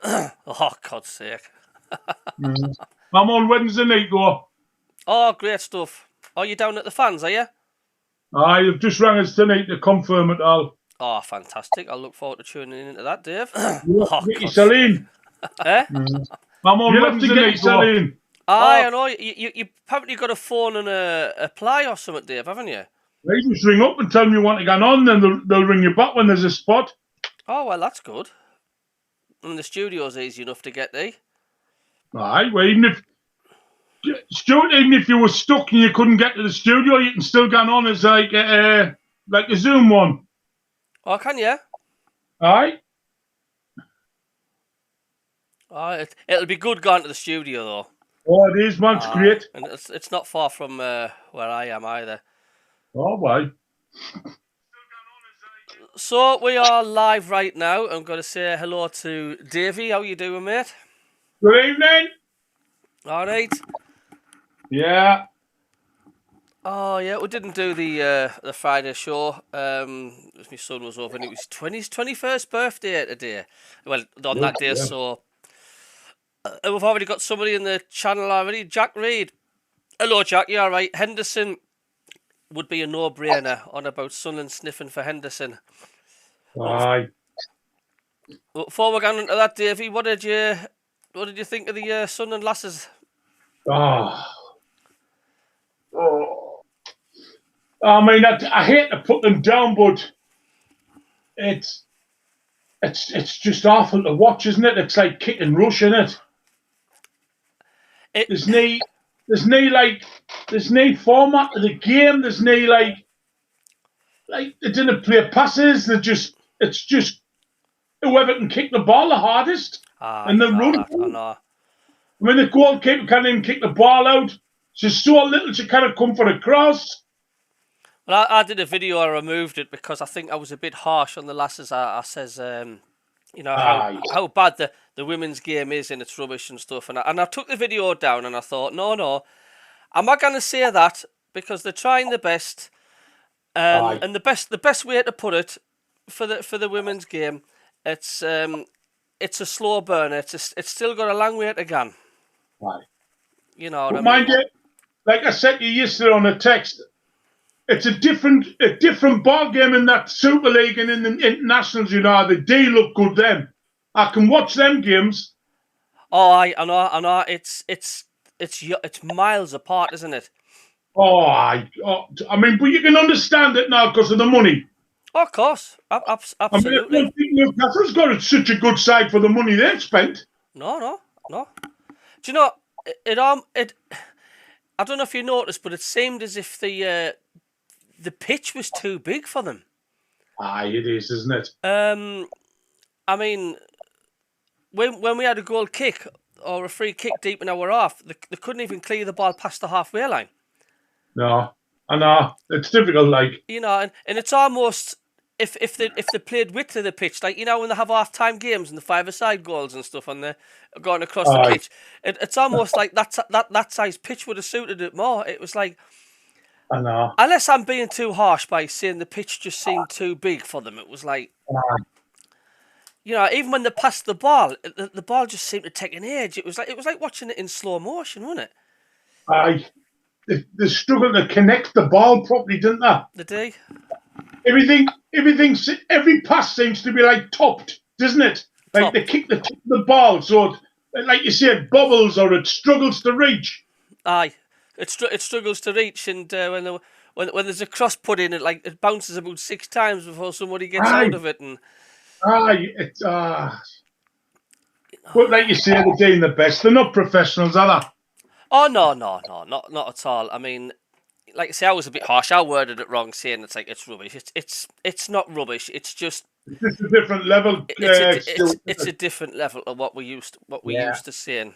Oh, God's sake. I'm on Wednesday night, though. Oh, great stuff. Are you down at the fans, are you? You've just rang us tonight to confirm it all. Oh, fantastic. I'll look forward to tuning into that, Dave. You Oh, get your God's sake. Celine. Eh? I'm on Wednesday night, Celine. Aye, I know. You apparently got a phone and a ply or something, Dave, haven't you? They just ring up and tell me you want to get on, then they'll ring you back when there's a spot. Oh, well, that's good. And the studio's easy enough to get to. Aye, well, even if you were stuck and you couldn't get to the studio, you can still get on as like a Zoom one. Oh, can you? Aye. Oh, it'll be good going to the studio, though. Oh, it is, man. It's great. And it's not far from where I am either. Oh, why? So we are live right now. I'm going to say hello to Davey. How you doing, mate? Good evening. All right. Yeah. Oh yeah, we didn't do the Friday show. My son was over, and it was his 21st birthday today. Well, on that day, so we've already got somebody in the channel already. Jack Reed. Hello, Jack. You all right? Henderson would be a no-brainer on about Sunderland sniffing for Henderson. Aye. Before we get into that, Davey, what did you think of the Sunderland lasses? Oh. I mean, I hate to put them down, but it's just awful to watch, isn't it? It's like kick and rush, isn't it? There's no format of the game. There's no like they didn't play passes. It's just whoever can kick the ball the hardest and then run. I know. I mean, the goalkeeper can't even kick the ball out. She's so little she can't come for a cross. Well, I did a video. I removed it because I think I was a bit harsh on the lasses. I says, how bad the women's game is and it's rubbish and stuff. And I took the video down and I thought, no, I'm not going to say that because they're trying their best. And the best way to put it for the women's game, it's a slow burner. It's still got a long way to go. Right. You know what I mean? Mind you, like I said to you yesterday on a text, it's a different ball game in that Super League and in the internationals. You know, they do look good then. I can watch them games. Oh, I know. It's miles apart, isn't it? I mean, but you can understand it now because of the money. Oh, of course, absolutely. I don't think Newcastle's got such a good side for the money they've spent. No. Do you know it? I don't know if you noticed, but it seemed as if the pitch was too big for them. Aye, it is, isn't it? I mean, when we had a goal kick or a free kick deep in our half, they couldn't even clear the ball past the halfway line. No, I know it's difficult. Like and it's almost if they played width of the pitch, like when they have half-time games and the five-a-side goals and stuff, and they're going across the pitch, it's almost like that size pitch would have suited it more. It was like. I know. Unless I'm being too harsh by saying the pitch just seemed too big for them. It was like, even when they passed the ball, the ball just seemed to take an age. It was like watching it in slow motion, wasn't it? Aye. They struggled to connect the ball properly, didn't they? They do. Every pass seems to be like topped, doesn't it? Like they kick the ball, so like you said, bobbles or it struggles to reach. Aye. It struggles to reach, and when there's a cross put in, it bounces about 6 times before somebody gets out of it. And but like you say, they're doing the best. They're not professionals, are they? Oh no, not at all. I mean, like I say, I was a bit harsh. I worded it wrong, saying it's rubbish. It's not rubbish. It's just a different level. It's a different level of what we used to seeing.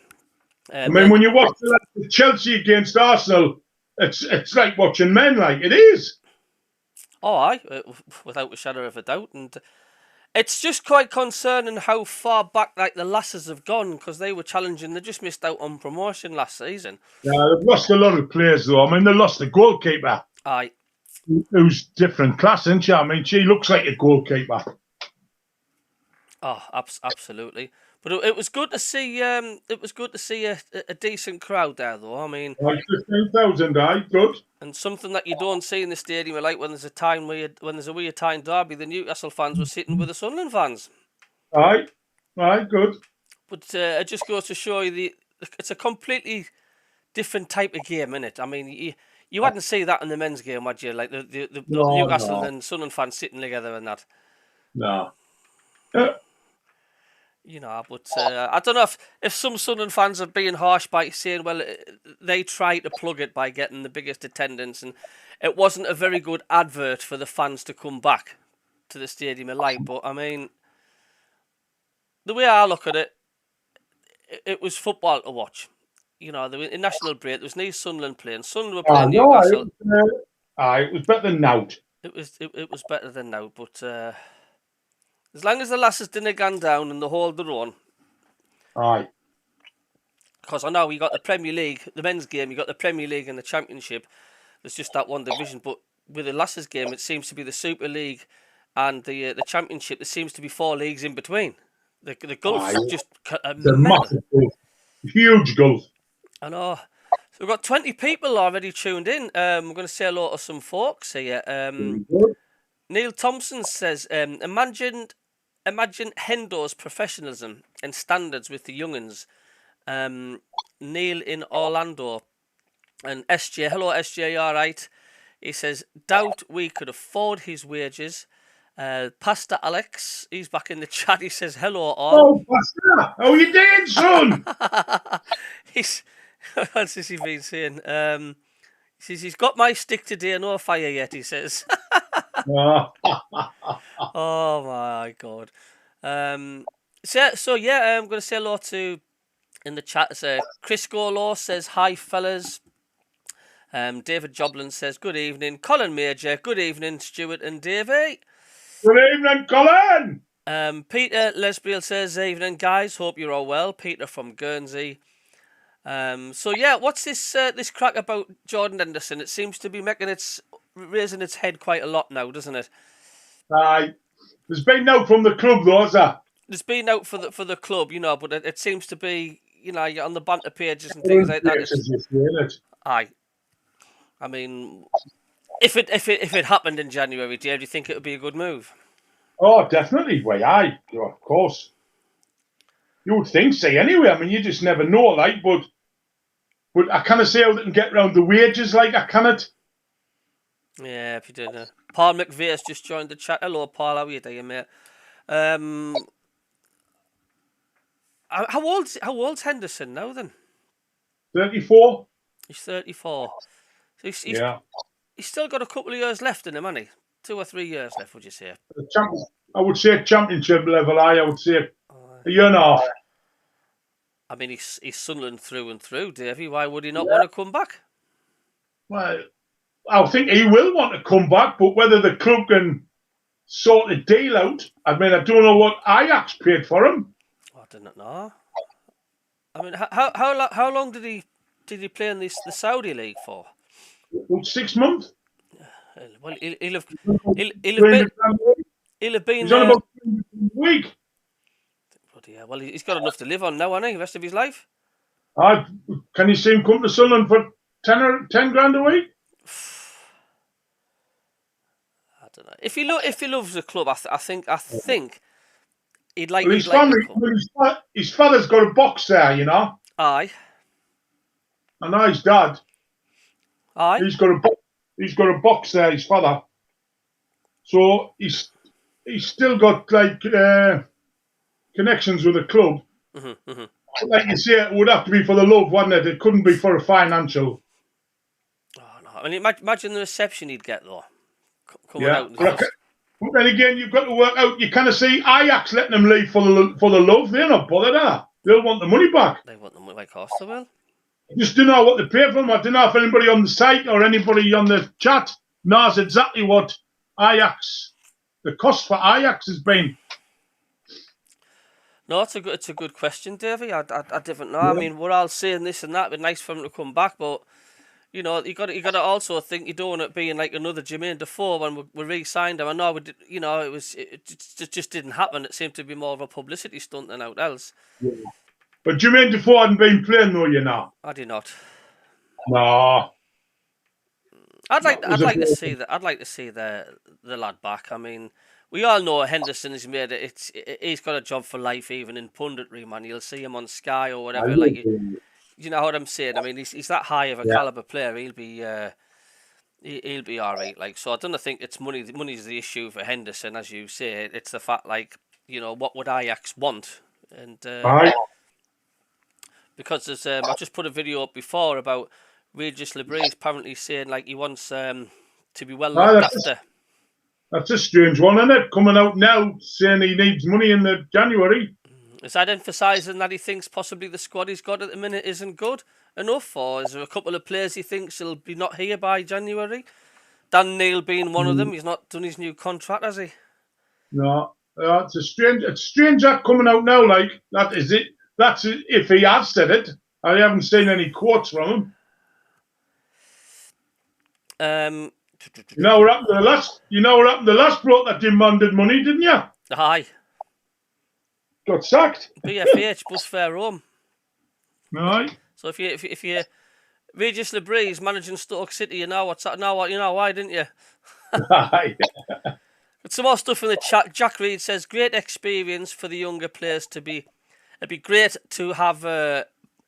I mean, when you watch Chelsea against Arsenal, it's like watching men. Like it is. Oh, aye, without a shadow of a doubt, and it's just quite concerning how far back the lasses have gone because they were challenging. They just missed out on promotion last season. Yeah, they've lost a lot of players though. I mean, they lost the goalkeeper. Aye. Who's different class, isn't she? I mean, she looks like a goalkeeper. Oh, absolutely. But it was good to see. It was good to see a decent crowd there, though. I mean, Like 15,000, aye, good. and something that you don't see in the stadium, like when there's a time when there's a weird time derby, the Newcastle fans were sitting with the Sunderland fans. Aye, aye, good. But it just goes to show you it's a completely different type of game, isn't it? I mean, you hadn't see that in the men's game, would you? Like the No, Newcastle no, and Sunderland fans sitting together and that. no. You know, but I don't know if some Sunderland fans are being harsh by saying, well, they tried to plug it by getting the biggest attendance, and it wasn't a very good advert for the fans to come back to the stadium alive. But I mean, the way I look at it, it was football to watch. You know, in national break, there was no Sunderland playing. Sunderland were playing No, Newcastle. it was better than now. It was better than now, but as long as the lasses didn't gone down and they hold their own. Aye. Because I know we got the Premier League, the men's game, you got the Premier League and the Championship. There's just that one division, but with the lasses game, it seems to be the Super League and the Championship. There seems to be 4 leagues in between. The gulf's just a massive gulf, huge gulf. I know. So we've got 20 people already tuned in. We're going to say hello to some folks here. Neil Thompson says, imagine Hendo's professionalism and standards with the young'uns. Neil in Orlando. And SJ, hello SJ, all right? He says, doubt we could afford his wages. Pastor Alex, he's back in the chat. He says, hello all. Oh, Pastor, how are you doing, son? What's he been saying? He says, he's got my stick today, no fire yet, he says. Oh my God. So yeah, I'm going to say hello to, in the chat, Chris Golo says, hi fellas. David Joblin says, good evening. Colin Major, good evening, Stuart and Davey. Good evening, Colin. Peter Lesbiel says, evening guys, hope you're all well. Peter from Guernsey. So yeah, what's this crack about Jordan Henderson? It seems to be raising its head quite a lot now, doesn't it? Aye. There's been out from the club though, has there? There's been out for the club, you know, but it seems to be, you know, on the banter pages and things like that. Aye. I mean, if it happened in January, do you think it would be a good move? Oh, definitely. Well, aye, of course. You would think so anyway. I mean, you just never know, like, but I kind of say how they can get around the wages, like, I cannot. Yeah, if you did. Paul McVeigh's just joined the chat. Hello, Paul. How are you doing, mate? How old's Henderson now, then? 34. He's 34. So he's still got a couple of years left in him, hasn't he? 2 or 3 years left, would you say? I would say championship level. I would say a year and a half. I mean, he's Sunderland through and through, Davey. Why would he not want to come back? Well, I think he will want to come back, but whether the club can sort a deal out, I mean, I don't know what Ajax paid for him. I don't know. I mean, how long did he play in the Saudi league for? About 6 months. Well, he'll have been He's on about a week. Yeah, well, he's got enough to live on now, hasn't he? The rest of his life. Can you see him come to Sunderland for 10 grand a week? I don't know. If he loves the club, I think he'd like. Well, his family, his father's got a box there, you know. Aye. I know his dad. Aye. He's got a box there, his father. So he's still got like connections with the club. Like you say, it would have to be for the love, wouldn't it? It couldn't be for a financial. Oh no! I mean, imagine the reception he'd get though. Coming out. But then again, you've got to work out. You kind of see Ajax letting them leave for the love. They're not bothered, are they? They'll want the money back. They want the money, of course they will. I just don't know what they pay for them. I don't know if anybody on the site or anybody on the chat knows exactly what the cost for Ajax has been. No, it's a good question, Davey. I didn't know. Yeah. I mean, we're all saying this and that. It'd be nice for him to come back, but You know, you got to also think you don't want it being like another Jermaine Defoe when we re-signed him. I know we did, you know, it just didn't happen. It seemed to be more of a publicity stunt than out else. Yeah. But Jermaine Defoe hadn't been playing though, you know. I do not. No. I'd like to see that. I'd like to see the lad back. I mean, we all know Henderson has made it. He's got a job for life, even in punditry, man. You'll see him on Sky or whatever. Like, you know what I'm saying? I mean, he's that high of a caliber player. He'll be all right. Like, so I don't think it's money. Money's the issue for Henderson, as you say. It's the fact, like, you know, what would Ajax want? And because there's I just put a video up before about Regis Lebris apparently saying like he wants to be well looked after. That's a strange one, isn't it? Coming out now saying he needs money in the January. Is that emphasising that he thinks possibly the squad he's got at the minute isn't good enough, or is there a couple of players he thinks will be not here by January? Dan Neil being one of them. He's not done his new contract, has he? No, it's strange that coming out now. Like that is it. That's it, if he has said it. I haven't seen any quotes from him. You know what happened to the last? You know what happened to the last bloke that demanded money, didn't you? Aye. Got sacked. BFH, bus fare home. Right. So if you Regis Lebris managing Stoke City, you know what's that? You know why, didn't you? Aye. But some more stuff in the chat. Jack Reed says great experience for the younger players to be. It'd be great to have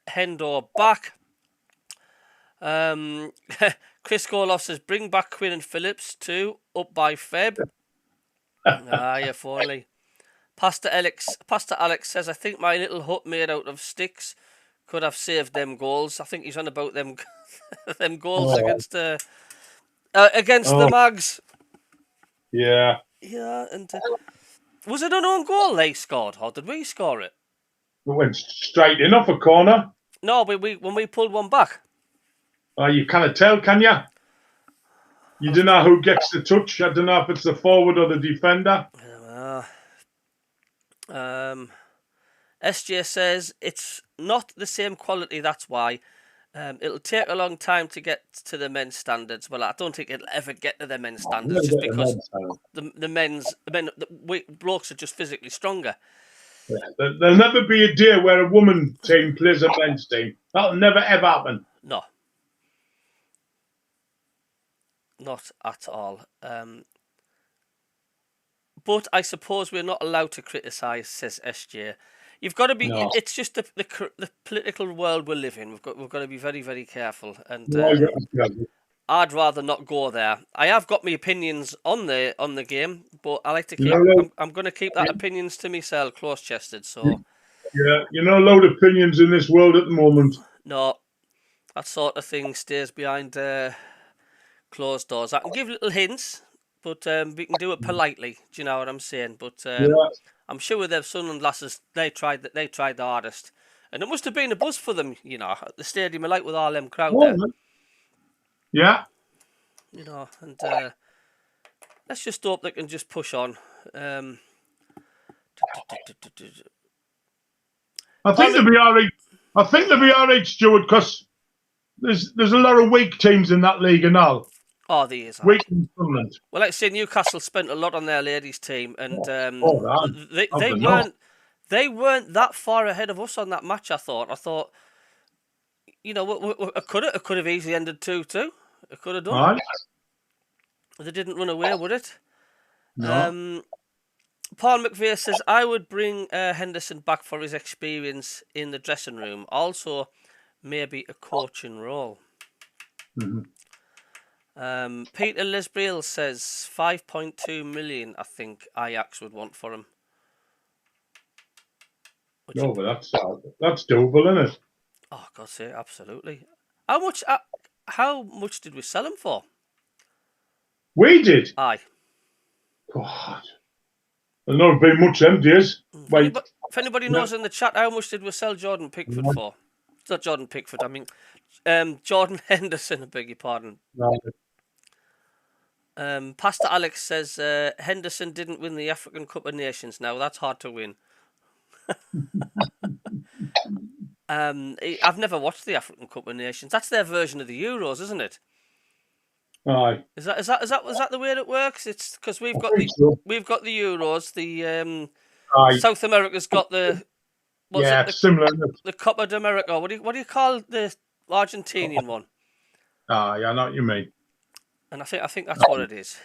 Hendo back. Chris Goloff says bring back Quinn and Phillips too. Up by Feb. If only. Pastor Alex says, I think my little hut made out of sticks could have saved them goals. I think he's on about them them goals against the Mags. Yeah. Yeah, and was it an own goal they scored, or did we score it? We went straight in off a corner. No, but when we pulled one back. You can't tell, can you? You don't know who gets the touch. I don't know if it's the forward or the defender. SJ says it's not the same quality, that's why. It'll take a long time to get to the men's standards. Well, I don't think it'll ever get to the men's standards just because the blokes are just physically stronger. Yeah. There'll never be a day where a woman team plays a men's team. That'll never ever happen. No. Not at all. But I suppose we're not allowed to criticise, says SJ. You've got to be. No. It's just the political world we live in. We've got to be very, very careful. And I'd rather not go there. I have got my opinions on the game, but I like to keep. I'm going to keep that opinions to myself, close-chested. So. Yeah, you're not allowed opinions in this world at the moment. No, that sort of thing stays behind closed doors. I can give little hints, but we can do it politely. Do you know what I'm saying? But I'm sure with their Sunderland lasses, they tried the hardest, and it must have been a buzz for them. You know, at the stadium, like with all them crowd there. Yeah. You know, and let's just hope they can just push on. I think they'll be all right. I think they'll be all right, Stuart, because there's a lot of weak teams in that league and all. Oh, there is. Weak in Sunderland. Well, like I say, Newcastle spent a lot on their ladies' team, and they weren't that far ahead of us on that match. I thought, you know, it could have easily ended 2-2. It could have done. Right. They didn't run away with it. No. Paul McVeigh says, I would bring Henderson back for his experience in the dressing room. Also, maybe a coaching role. Mm-hmm. Peter Lesbriel says 5.2 million, I think Ajax would want for him. No, but that's doable, isn't it? Oh, God sake, absolutely. How much did we sell him for? We did? Aye. God. There's not been much empties. If anybody knows in the chat, how much did we sell Jordan Pickford for? It's not Jordan Pickford, I mean Jordan Henderson, I beg your pardon. Right. Pastor Alex says Henderson didn't win the African Cup of Nations. Now that's hard to win. I've never watched the African Cup of Nations. That's their version of the Euros, isn't it? Aye. Is that the way it works? It's because I think so. we've got the Euros. The Aye. South America's got what's Yeah, it it's similar. Isn't it? the Copa de America? What do you call the Argentinian one? Aye, I know what you mean. And I think that's what it is.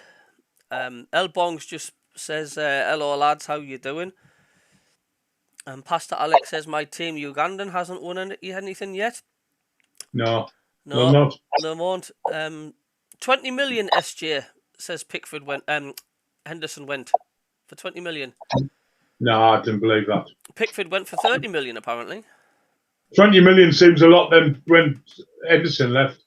El Bongs just says, "Hello lads, how you doing?" And Pastor Alex says, "My team Ugandan hasn't won anything yet." No, well, No, not. they won't. 20 million SJ says Pickford went. Henderson went for 20 million. No, I didn't believe that. Pickford went for 30 million apparently. 20 million seems a lot then when Henderson left.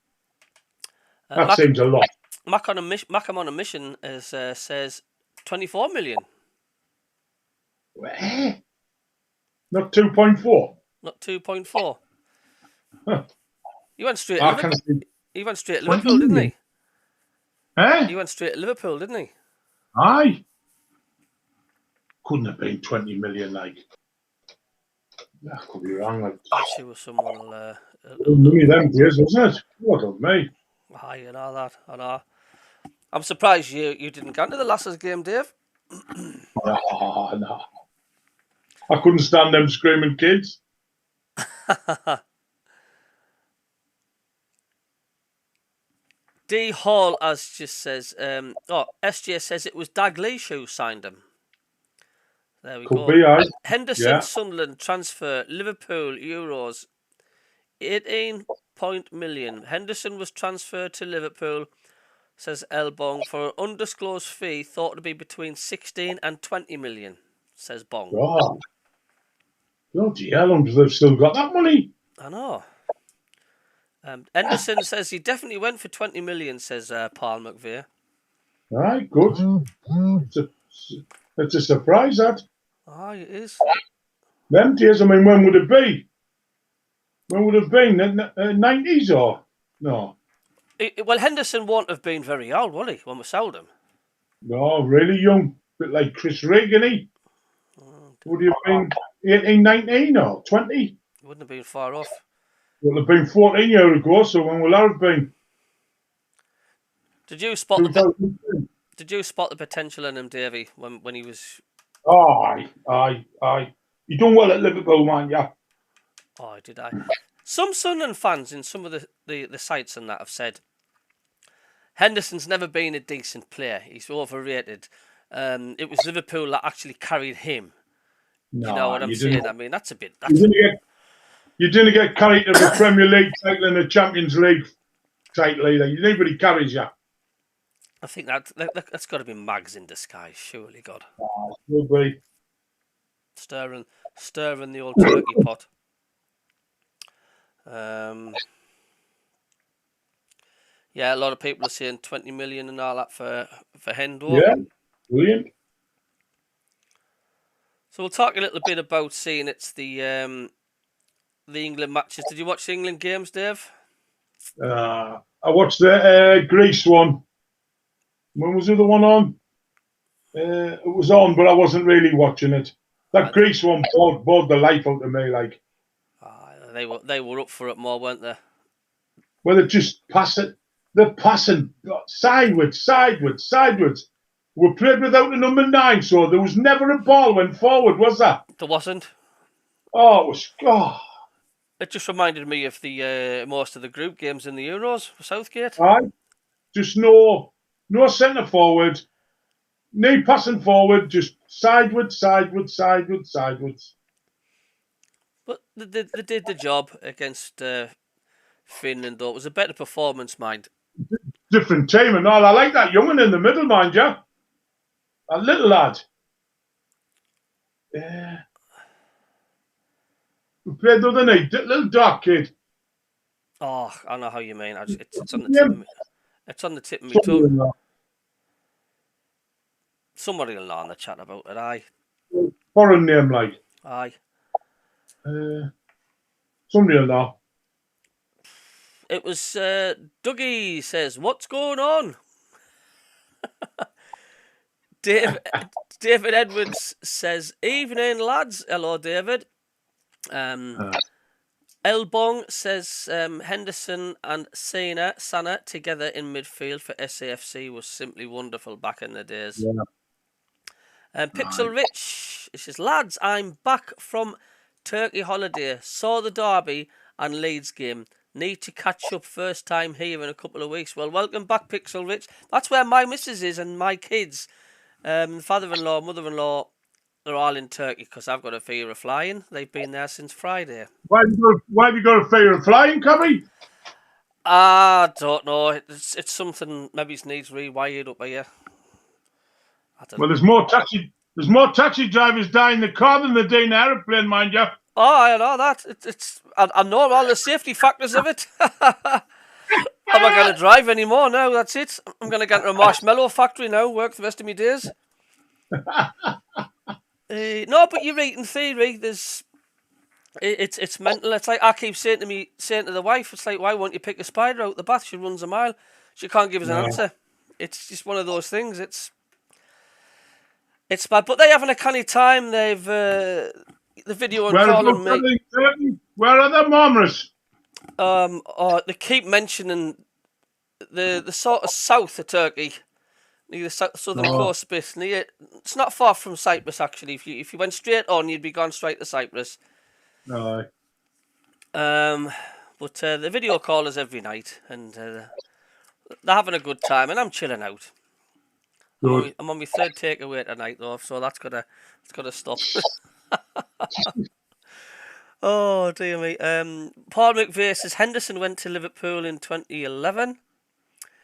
That seems a lot. Mackem on a mission says 24 million. Not 2.4. Not 2.4. Huh. He went straight. He went straight to Liverpool, million. didn't he? Eh? He went straight to Liverpool, didn't he? Aye. Couldn't have been 20 million, like. That could be wrong. Like. I'm sure someone will. Money them days, wasn't it? What of me? Aye, and all that. I know. I'm surprised you didn't go to the Lasses game, Dave. Oh, no. I couldn't stand them screaming kids. D Hall, as just says, SJ says it was Dalglish who signed him. There we go. Be, aye. Henderson, Sunderland transfer, Liverpool, Euros, 18 million. Henderson was transferred to Liverpool, says Elbong, for an undisclosed fee thought to be between 16 and 20 million, says Bong. God. Bloody hell, they've still got that money. I know. Henderson says he definitely went for 20 million, says Paul McVeigh. Right, good. It's a surprise, that. Oh, it is. Them days, I mean, when would it be? When would it have been? 90s or? No. Well, Henderson won't have been very old, will he, when we sold him? No, really young. Bit like Chris Reagan, would he have been 18, 19 or 20? He wouldn't have been far off. Well, it'd have been 14 years ago, so when will that have been? Did you spot the potential in him, Davey, when he was... Oh, aye. You done well at Liverpool, man, yeah. Oh, did I? Some Sunderland fans in some of the sites and that have said Henderson's never been a decent player. He's overrated. It was Liverpool that actually carried him. No, you know what I'm saying? I mean, that's a bit... You didn't get carried to the Premier League title and the Champions League title either. Nobody carries you. I think that's got to be Mags in disguise, surely, God. Oh, it will be. Stirring the old turkey pot. Yeah, a lot of people are saying 20 million and all that for Hendo. Yeah, brilliant. So we'll talk a little bit about seeing it's the England matches. Did you watch the England games, Dave? I watched the Greece one. When was the other one on? It was on, but I wasn't really watching it. That Greece one bored the life out of me. Like, they were up for it more, weren't they? Well, they just pass it. They're passing sideways. We played without a number 9, so there was never a ball went forward, was there? There wasn't. Oh, it was. Oh. It just reminded me of the most of the group games in the Euros for Southgate. Aye. Just no centre forward, no passing forward, just sideways. But they did the job against Finland, though. It was a better performance, mind. Different team and all. I like that young one in the middle, mind you. A little lad. Yeah. We played the other night, little dark kid. Oh, I know how you mean. It's on the tip of me. It's on the tip of my tongue. Somebody will know on the chat about it, aye. Foreign name, like. Aye. Somebody will know. It was Dougie says, "What's going on?" David Edwards says, "Evening, lads." Hello, David. Elbong says Henderson and Sana together in midfield for SAFC was simply wonderful back in the days. Yeah. Pixel Rich, it says, lads, I'm back from Turkey holiday. Saw the derby and Leeds game. Need to catch up first time here in a couple of weeks. Well, welcome back, Pixel Rich. That's where my missus is and my kids. Father-in-law, mother-in-law, they're all in Turkey because I've got a fear of flying. They've been there since Friday. Why have you got a fear of flying, Cabbie? I don't know. It's something maybe it needs rewired up here. Well, there's more taxi drivers die in the car than they do in the aeroplane, mind you. Oh, I know that. I know all the safety factors of it. I'm not going to drive anymore now. That's it. I'm going to get into a marshmallow factory now. Work the rest of my days. No, but you're right. In theory, it's mental. It's like I keep saying to the wife, it's like, why won't you pick a spider out the bath? She runs a mile. She can't give us an answer. It's just one of those things. It's bad, but they having a canny time. They've the video and calling me. Where are the mamas? They keep mentioning the sort of south of Turkey, near the southern coast bit. It's not far from Cyprus actually. If you went straight on, you'd be gone straight to Cyprus. No. But the video call is every night, and they're having a good time, and I'm chilling out. I'm on my third takeaway tonight though, so that's gotta stop. Oh dear me. Paul McVeigh says Henderson went to Liverpool in 2011.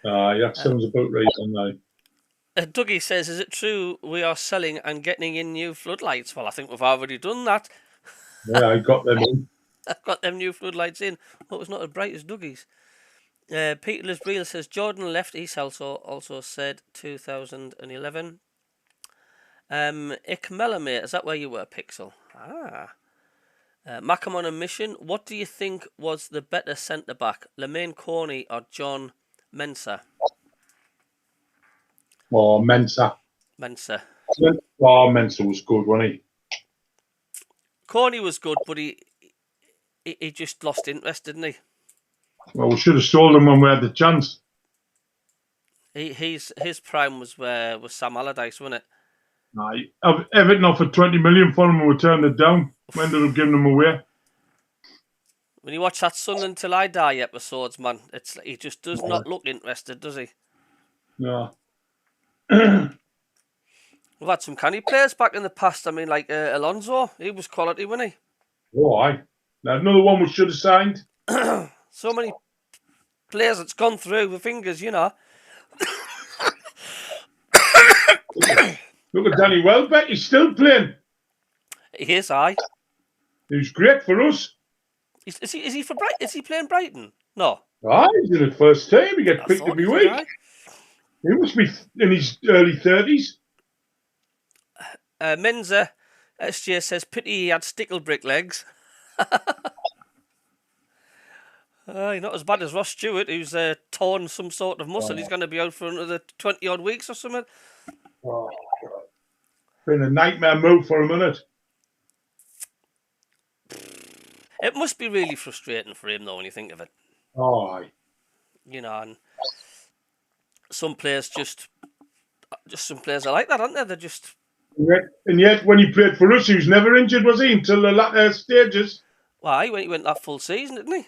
That sounds about right on that. Dougie says, is it true we are selling and getting in new floodlights? Well, I think we've already done that. Yeah, I got them in. I've got them new floodlights in. But it's not as bright as Dougie's. Peter Real says Jordan left. He's also said 2011. Ikmela, mate, is that where you were, Pixel? Mackem on a mission. What do you think was the better centre back, Lemaine Corney or John Mensah? Oh, Mensah. Oh, Mensah was good, wasn't he? Corney was good, but he just lost interest, didn't he? Well, we should have sold him when we had the chance. His prime was Sam Allardyce, wasn't it? No, Everton offered 20 million for him and we turned it down. We ended up giving him away. When you watch that Sunderland Till I Die episodes, man, it's like he just does not look interested, does he? No. We've had some canny players back in the past. I mean, like Alonso, he was quality, wasn't he? Oh, aye. Now, another one we should have signed. So many players that's gone through the fingers, you know. Look at Danny Welbeck, he's still playing. He is, aye. He was great for us. Is he for Brighton? Is he playing Brighton? No. Aye, he's in the first team. He gets picked every week. He must be in his early 30s. Menza SJ says, pity he had stickle brick legs. Not as bad as Ross Stewart, who's torn some sort of muscle. He's going to be out for another 20-odd weeks or something. Oh, God. Been a nightmare move for a minute. It must be really frustrating for him, though, when you think of it. Oh, aye. You know, and some players just some players are like that, aren't they? They're just... And yet, when he played for us, he was never injured, was he? Until the latter stages. Why? When he went that full season, didn't he?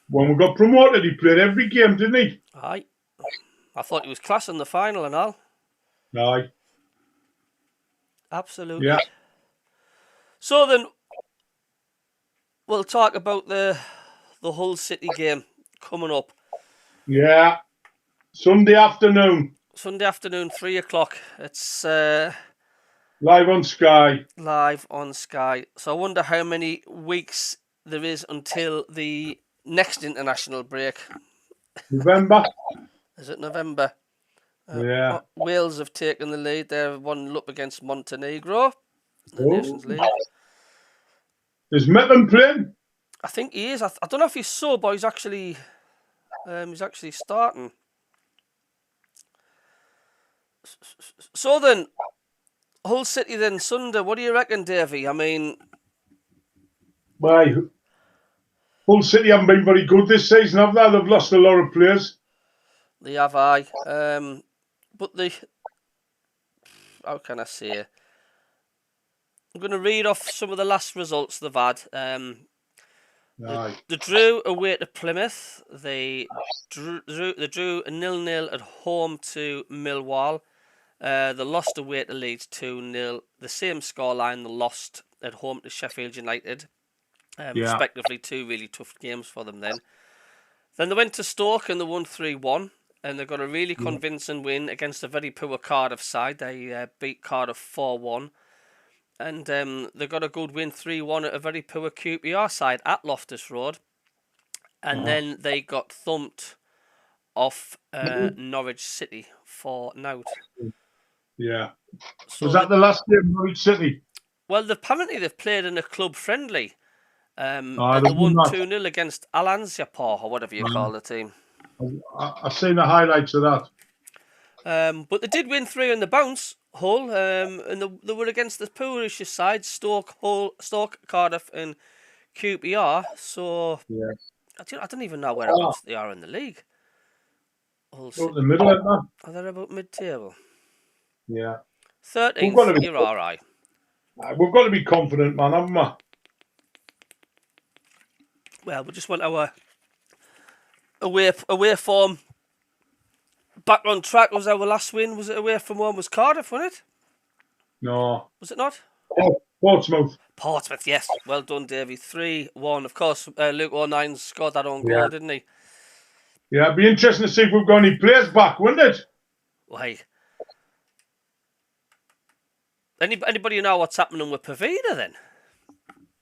When we got promoted, he played every game, didn't he? Aye. I thought he was class in the final and all. Aye. Absolutely. Yeah. So then, we'll talk about the Hull City game coming up. Yeah. Sunday afternoon. 3 o'clock. It's live on Sky. Live on Sky. So I wonder how many weeks there is until the next international break. November. Is it November? Yeah. Wales have taken the lead. They're 1-0 up against Montenegro. The Nations League. Is Mackem playing? I think he is. I don't know if he's sub, but he's actually starting. So then, Hull City then Sunday. What do you reckon, Davey? I mean, Why? Hull City haven't been very good this season, have they? They've lost a lot of players. They have, aye. But the... How can I say? I'm going to read off some of the last results they've had. They drew away to Plymouth. They drew 0-0 at home to Millwall. They lost away to Leeds 2-0. The same scoreline. They lost at home to Sheffield United. Respectively, 2 really tough games for them then. Then they went to Stoke and they won 3-1. And they got a really convincing win against a very poor Cardiff side. They beat Cardiff 4-1. And they got a good win 3-1 at a very poor QPR side at Loftus Road. And then they got thumped off Norwich City 4-0. Yeah. So was that the last game, Norwich City? Well, apparently they've played in a club friendly. And they they won 2-0 against Alansiapor, or whatever you call the team. I've seen the highlights of that. But they did win 3 on the bounce, Hull, and they were against the poorish side, Stoke, Cardiff, and QPR. So I don't even know whereabouts they are in the league. Hull City. The middle, aren't they? Are they about mid-table? Yeah. 13th, you're all right. We've got to be confident, man, haven't we? Well, we just want our away form back on track. Was our last win? Was it away from home? Was Cardiff, wasn't it? No. Was it not? Portsmouth. Portsmouth, yes. Well done, Davey. 3-1. Of course, Luke O'Nien scored that own goal, didn't he? Yeah, it'd be interesting to see if we've got any players back, wouldn't it? Why? Anybody know what's happening with Pavida then?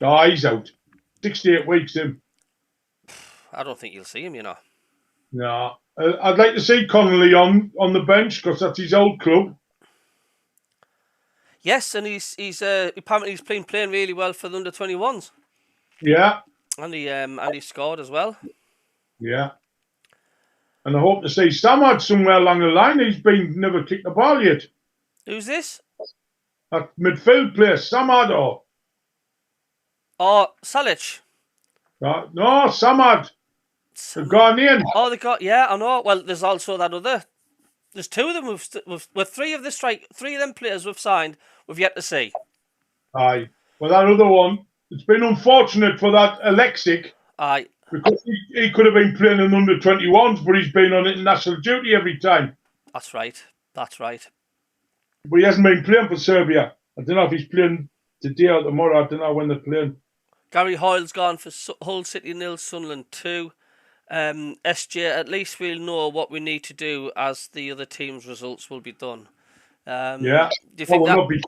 Oh, he's out. 68 weeks, him. I don't think you'll see him, you know. No. I'd like to see Connolly on the bench because that's his old club. Yes, and he's apparently he's playing really well for the under-21s. Yeah. And he scored as well. Yeah. And I hope to see Samad somewhere along the line. He's never kicked the ball yet. Who's this? That midfield player, Samad or? Oh, Salic. No, Samad. The Ghanaian. Oh, they got, yeah, I know. Well, there's also that other. There's 2 of them with 3 of them players we've signed, we've yet to see. Aye. Well, that other one, it's been unfortunate for that Alexic. Aye. Because he could have been playing in under-21s, but he's been on international duty every time. That's right. That's right. But he hasn't been playing for Serbia. I don't know if he's playing today or tomorrow. I don't know when they're playing. Gary Hoyle's gone for Hull City 0, Sunderland 2. SJ, at least we'll know what we need to do as the other team's results will be done. Yeah. Do you think that will not be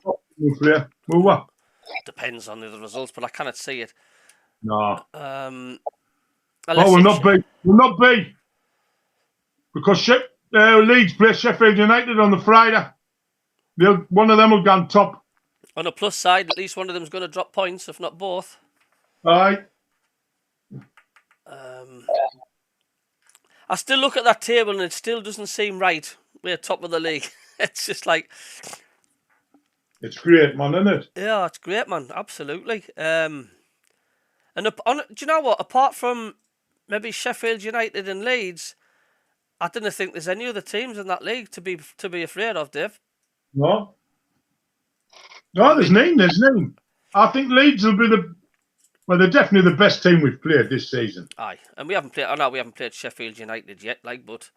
depends on the other results, but I cannot see it. No. We'll not be. Because Leeds play Sheffield United on the Friday. One of them will go on top. On a plus side, at least one of them's going to drop points, if not both. Aye. I still look at that table and it still doesn't seem right. We're top of the league. It's just like... It's great, man, isn't it? Yeah, it's great, man. Absolutely. And do you know what? Apart from maybe Sheffield United and Leeds, I didn't think there's any other teams in that league to be afraid of, Dave. No. No, there's none. I think Leeds will be they're definitely the best team we've played this season. Aye, and we haven't played Sheffield United yet, but...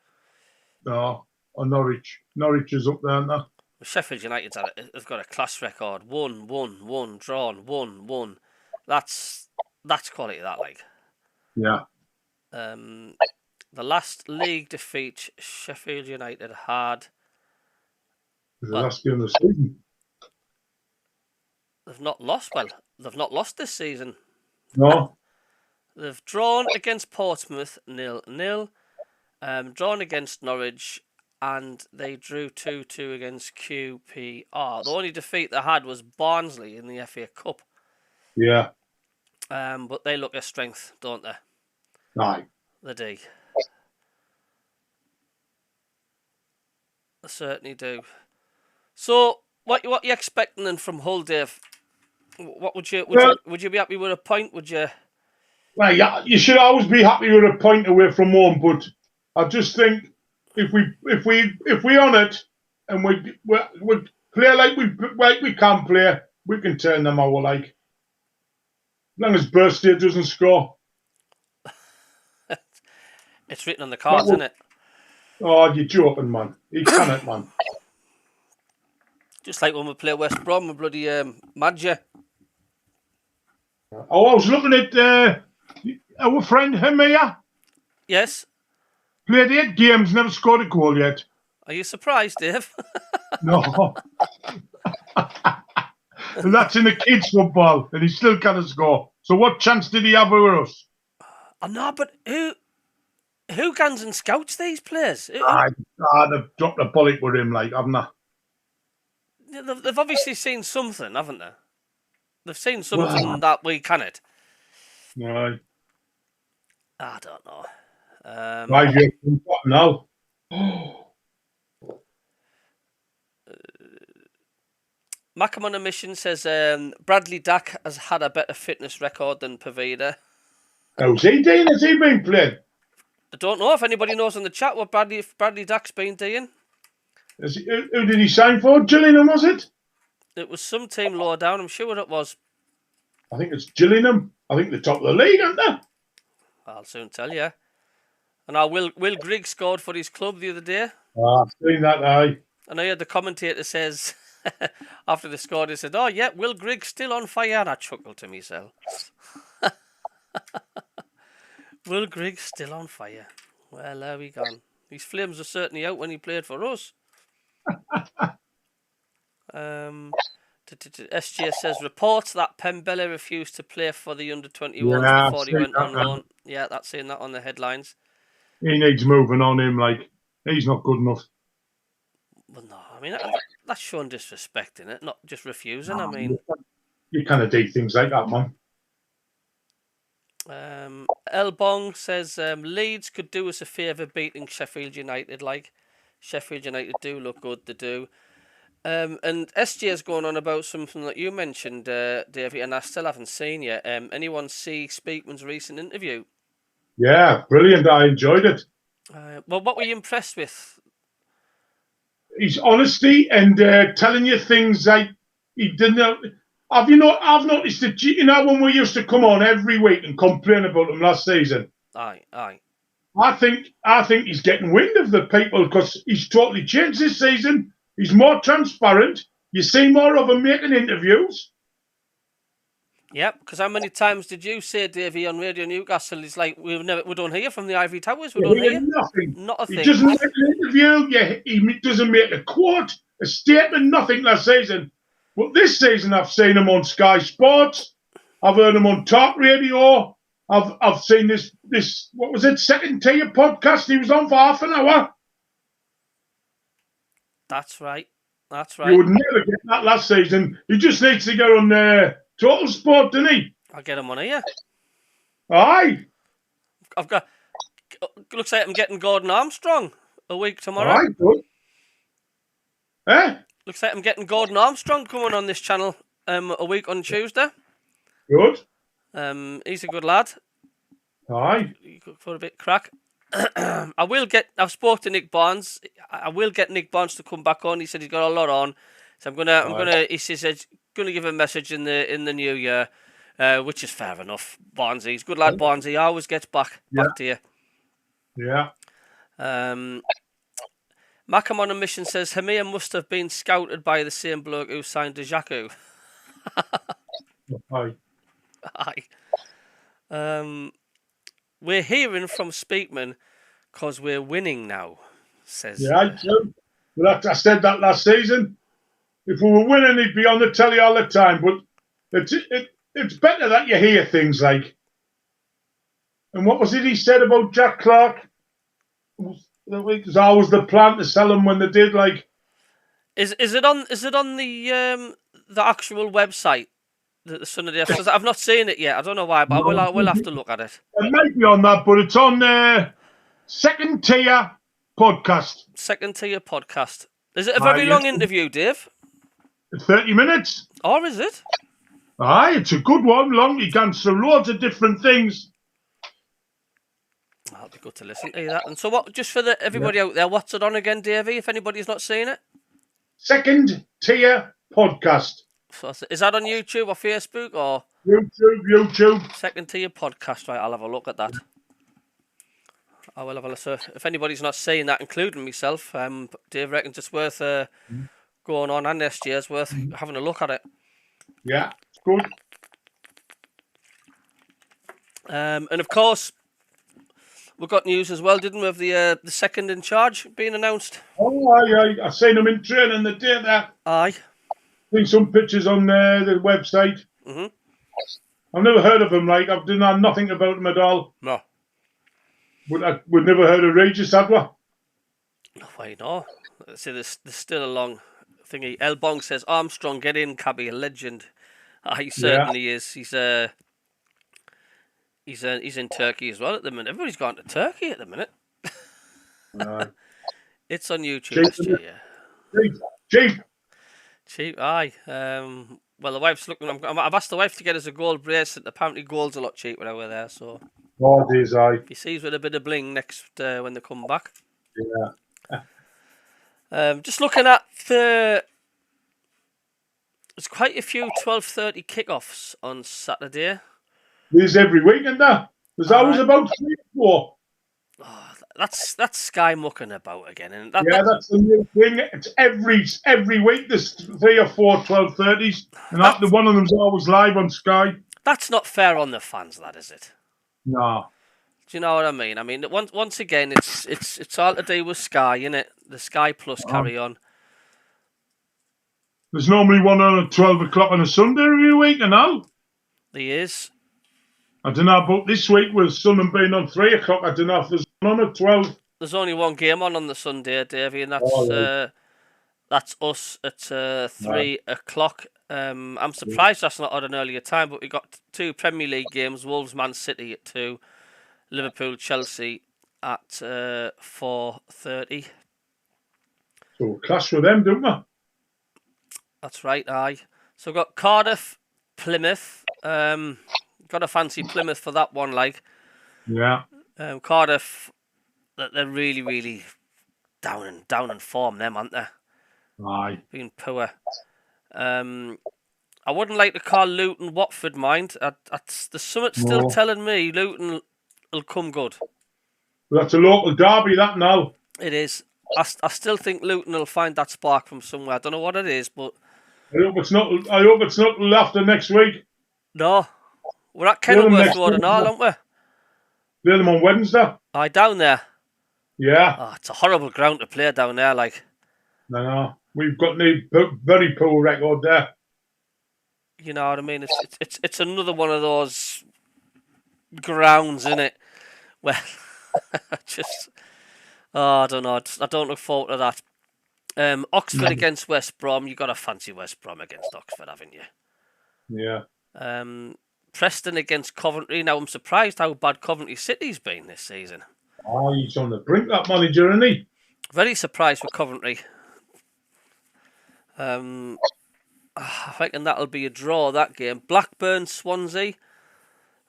No, or Norwich. Norwich is up there, aren't they? Sheffield United have got a class record. 1-1, drawn, 1-1. That's quality, that, like. Yeah. The last league defeat Sheffield United had... The last game of the season. They've not lost. Well, they've not lost this season. No. They've drawn against Portsmouth 0-0, drawn against Norwich, and they drew 2-2 against QPR. The only defeat they had was Barnsley in the FA Cup. Yeah. But they look at strength, don't they? Aye. They do. They certainly do. So, what are you expecting then from Hull, Dave? What would you be happy with a point? Would you? Well, yeah, you should always be happy with a point away from home, but I just think if we on it and we play like we can play, we can turn them over. Like as long as Birthday doesn't score. It's written on the cards, isn't it? Oh, you're joking, man. He can't, man. Just like when we play West Brom with bloody Madja. Oh, I was looking at our friend Hemia. Yes. Played 8 games, never scored a goal yet. Are you surprised, Dave? No. And that's in the kids' football, and he still can't score. So what chance did he have with us? Oh, no, but who guns and scouts these players? They've dropped a bullet with him, like, haven't they? They've obviously seen something, haven't they? They've seen something that we can't. Right. I don't know. Right, what now? Mackem on a mission says Bradley Dack has had a better fitness record than Pavida. How's he doing? Has he been playing? I don't know if anybody knows in the chat what Bradley Dack's been doing. Who did he sign for? Gillingham, was it? It was some team lower down, I'm sure it was. I think it's Gillingham. I think they're top of the league, aren't they? I'll soon tell you. And now Will Grigg scored for his club the other day. Oh, I've seen that, aye. And I heard the commentator says, after the score, he said, oh, yeah, Will Grigg's still on fire. And I chuckled to myself. Will Grigg's still on fire. Well, there we go. His flames were certainly out when he played for us. SGS says, reports that Pembele refused to play for the under-21s before he went on loan. Yeah, that's saying that on the headlines. He needs moving on him, like, he's not good enough. Well, no, I mean, that's showing disrespect, in it, not just refusing. I mean, you kind of do things like that, man. Elbong says Leeds could do us a favour beating Sheffield United. Like, Sheffield United do look good, they do. And SG is going on about something that you mentioned, Davey, and I still haven't seen yet. Anyone see Speakman's recent interview? Yeah, brilliant. I enjoyed it. Well, what were you impressed with? His honesty and telling you things like he didn't. I've noticed that, you know, when we used to come on every week and complain about him last season. Aye. I think he's getting wind of the people because he's totally changed this season. He's more transparent. You see more of him making interviews. Yep, because how many times did you say, Davey, on Radio Newcastle, it's like we don't hear from the Ivory Towers, we don't hear nothing. Not a thing. He doesn't make an interview, he doesn't make a quote, a statement, nothing last season. But this season I've seen him on Sky Sports, I've heard him on Talk Radio, I've seen this what was it, second tier podcast he was on for half an hour. That's right. You would never get that last season. He just needs to go on Total Sport, doesn't he? I'll get him on here. Aye. Looks like I'm getting Gordon Armstrong a week tomorrow. Aye, good. Looks like I'm getting Gordon Armstrong coming on this channel a week on Tuesday. Good. He's a good lad. Aye. For a bit crack. I've spoke to Nick Barnes. I will get Nick Barnes to come back on. He said he's got a lot on. So he says gonna give a message in the new year, which is fair enough. Barnesy, he's a good lad. Barnesy always gets back to you. Yeah. Mackem on a mission says Hamir must have been scouted by the same bloke who signed Dejaku. Aye. We're hearing from Speakman because we're winning now. Says. Yeah, I do. Well, I said that last season. If we were winning, he'd be on the telly all the time. But it's better that you hear things like. And what was it he said about Jack Clark? It was always the plan to sell them when they did. Like, is it on the actual website? The Sunday After? I've not seen it yet. I don't know why, but I will have to look at it. It might be on that, but it's on Second Tier Podcast. Second Tier Podcast. Is it a very long interview, Dave? 30 minutes. Or is it? Aye, it's a good one. Long. You can answer loads of different things. That'll be good to listen to that. And so, what? Just for everybody out there, what's it on again, Davey? If anybody's not seen it, Second Tier Podcast. So is that on YouTube or Facebook or YouTube? Second Tier Podcast, right? I'll have a look at that. I will have a look. So if anybody's not seeing that, including myself, Dave reckons it's worth going on, and next year's worth having a look at it. Yeah, it's good. And of course, we got news as well, didn't we, of the second in charge being announced? Oh, I seen him in training the day there. Aye. Seen some pictures on the website. Mhm. I've never heard of him. Like, I've done nothing about him at all. No. We'd never heard of Regis, had we? No way, no. See, there's still a long thingy. El Bong says, Armstrong, get in, Cabbie, a legend. He certainly is. He's in Turkey as well at the minute. Everybody's gone to Turkey at the minute. It's on YouTube. Cheap, aye. Well, the wife's looking. I've asked the wife to get us a gold bracelet. Apparently, gold's a lot cheaper over there. So, it is, aye. He sees with a bit of bling next when they come back. Yeah. Just looking at there's quite a few 12:30 kickoffs on Saturday. There's every weekend there. There's always about 3 or 4. Oh, that's Sky mucking about again, and that's the new thing. It's every week. There's 3 or 4 12:30s, and one of them's always live on Sky. That's not fair on the fans, that is it? No. Do you know what I mean? I mean, once again, it's all to do with Sky, innit? The Sky Plus carry on. There's normally one on at 12 o'clock on a Sunday every week, and all. There is. I don't know about this week with Sunderland being on 3 o'clock. I don't know if there's one on at 12. There's only one game on the Sunday, Davey, and that's us at 3 o'clock. I'm surprised that's not at an earlier time, but we got 2 Premier League games: Wolves, Man City at 2, Liverpool, Chelsea at 4:30. So we'll clash with them, don't we? That's right, aye. So we've got Cardiff, Plymouth. Got a fancy Plymouth for that one, like. Yeah. Cardiff, they're really, really down in form, them, aren't they? Aye. Being poor. I wouldn't like to call Luton Watford, mind. The summit still telling me Luton will come good. That's a local derby, that now. It is. I still think Luton will find that spark from somewhere. I don't know what it is, but I hope it's not after next week. No. We're at Kenilworth Road and all, aren't we? They're them on Wednesday. Aye, down there. Yeah. Oh, it's a horrible ground to play down there, like. No. We've got a very poor record there. You know what I mean? It's another one of those grounds, innit? Well, I don't know. I don't look forward to that. Oxford against West Brom. You got a fancy West Brom against Oxford, haven't you? Yeah. Preston against Coventry. Now, I'm surprised how bad Coventry City's been this season. Oh, he's on the brink, that manager, isn't he? Very surprised with Coventry. I reckon that'll be a draw, that game. Blackburn, Swansea.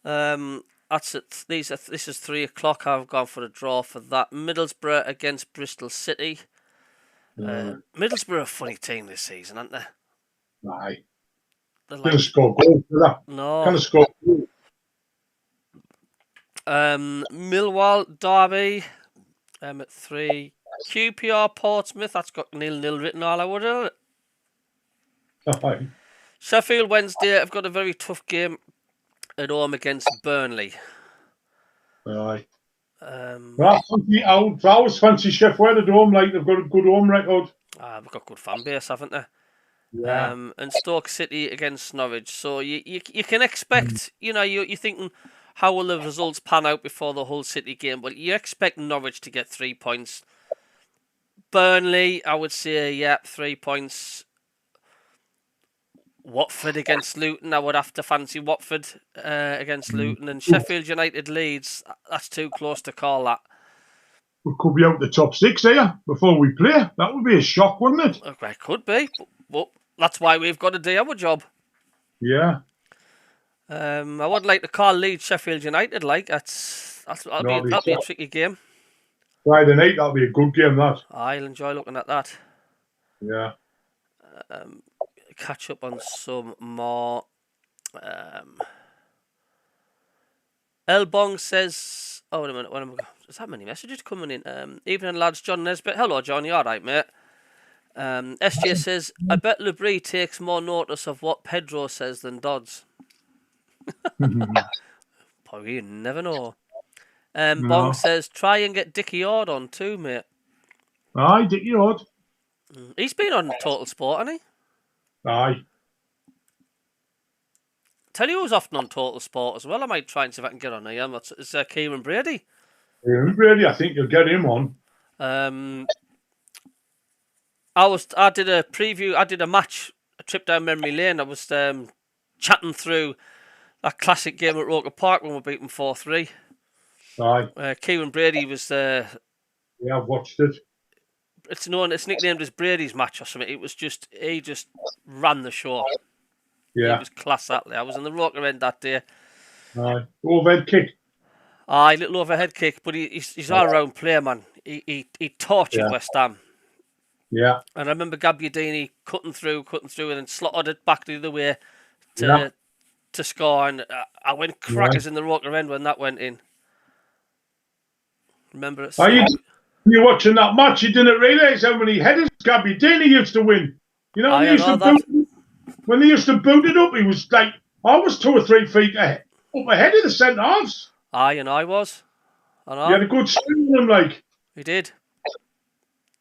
That's it. This is 3 o'clock. I've gone for a draw for that. Middlesbrough against Bristol City. Middlesbrough are a funny team this season, aren't they? Aye. Like, can't score goals for that. No. Can't score goals. Millwall, Derby at 3. QPR, Portsmouth. That's got 0-0 written all over it. Aye. Sheffield Wednesday. I've got a very tough game at home against Burnley. Aye. I always fancy Sheffield at home. Like, they've got a good home record. They've got good fan base, haven't they? Yeah. And Stoke City against Norwich. So you can expect, you're thinking, how will the results pan out before the Hull City game? But you expect Norwich to get 3 points. Burnley, I would say, 3 points. Watford against Luton, I would have to fancy Watford against Luton. And Sheffield United Leeds, that's too close to call that. We could be out the top 6 here before we play. That would be a shock, wouldn't it? Okay, could be. But that's why we've got to do our job. Yeah. I would like to call Leeds Sheffield United. Like that'll be a tricky game. Friday night, that'll be a good game. That I'll enjoy looking at that. Yeah. Catch up on some more. Elbong says, "Oh, wait a minute. Is that many messages coming in? Evening, lads. John Nesbitt. Hello, John. You all right, mate?" SJ says, "I bet Labrie takes more notice of what Pedro says than Dodds." Probably, you never know. Bong says, "Try and get Dickie Ord on too, mate." Aye, Dickie Ord. He's been on Total Sport, hasn't he? Aye. Tell you who's often on Total Sport as well. I might try and see if I can get on him. It's Kieran Brady. Kieran Brady, I think you'll get him on. I did a preview. I did a trip down memory lane. I was chatting through that classic game at Roker Park when we beat them 4-3. Aye. Kieran Brady was Yeah, I've watched it. It's nicknamed as Brady's match or something. It was he just ran the show. Yeah. He was class that day. I was in the Roker end that day. Aye. Overhead kick. Aye, little overhead kick, but he's all round player, man. He tortured West Ham. Yeah. And I remember Gabbiadini cutting through, and then slotted it back the other way to score. And I went crackers in the Roker end when that went in. Remember it? You're watching that match, you didn't realise how many headers Gabbiadini used to win. You know, when they used to boot it up, he was like almost 2 or 3 feet up ahead of the centre halves. Aye, and I was. He had a good swing on him, like. He did.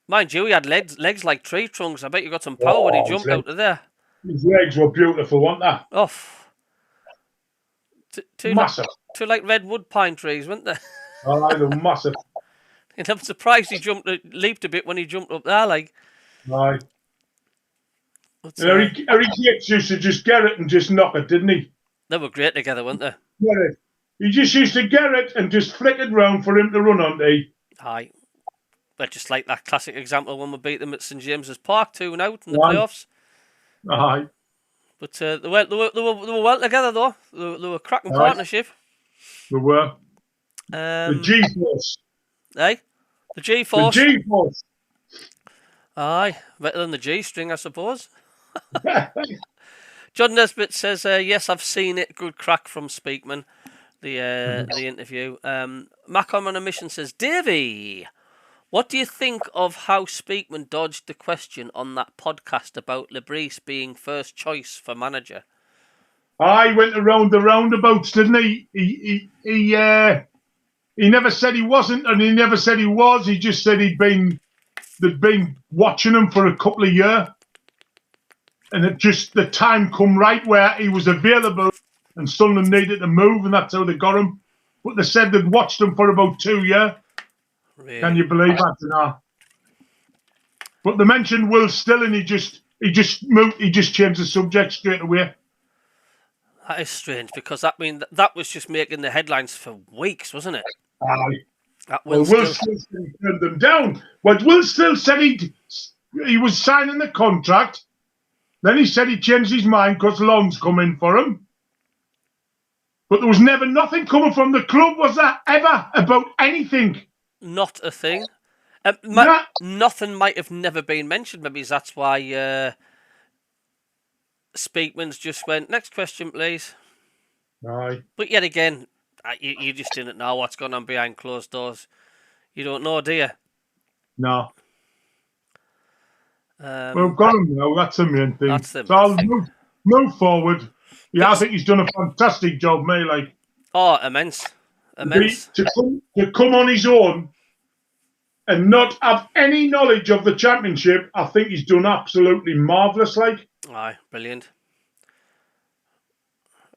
Mind you, he had legs like tree trunks. I bet you got some power when he jumped out of there. His legs were beautiful, weren't they? Oh. Massive. Two like redwood pine trees, weren't they? Oh, they were massive. And I'm surprised he leaped a bit when he jumped up there, like. Aye. Eric Yates used to just get it and just knock it, didn't he? They were great together, weren't they? Yeah. He just used to get it and just flick it round for him to run onto. Aye. But just like that classic example when we beat them at St James's Park 2-0 in the playoffs. Aye. But they were well together though. They were a cracking partnership. They were. The G-Force. Eh? The G-Force. The G-Force. Aye. Better than the G-string, I suppose. John Nesbitt says, yes, I've seen it. Good crack from Speakman. The interview. Mackem on a mission says, Davey, what do you think of how Speakman dodged the question on that podcast about Labrie being first choice for manager? I went around the roundabouts, didn't he? He never said he wasn't, and he never said he was. He just said they'd been watching him for a couple of years, and it just the time come right where he was available, and Sunderland needed to move, and that's how they got him. But they said they'd watched him for about 2 years. Really? Can you believe that? No. But they mentioned Will Still, and he just changed the subject straight away. That is strange because that was just making the headlines for weeks, wasn't it? Aye. Will Still turned them down. Well, Will Still said he was signing the contract. Then he said he changed his mind because loans come in for him. But there was never nothing coming from the club, was there, ever, about anything? Not a thing. Nothing might have never been mentioned. Maybe that's why Speakman's just went, next question, please. Aye. But yet again, you just didn't know what's going on behind closed doors. You don't know, do you? No. We've got him now. That's the main thing. That's the so I'll move forward. Yeah, I think he's done a fantastic job, mate. Like, immense. To come on his own and not have any knowledge of the championship, I think he's done absolutely marvellous. Like, aye, brilliant.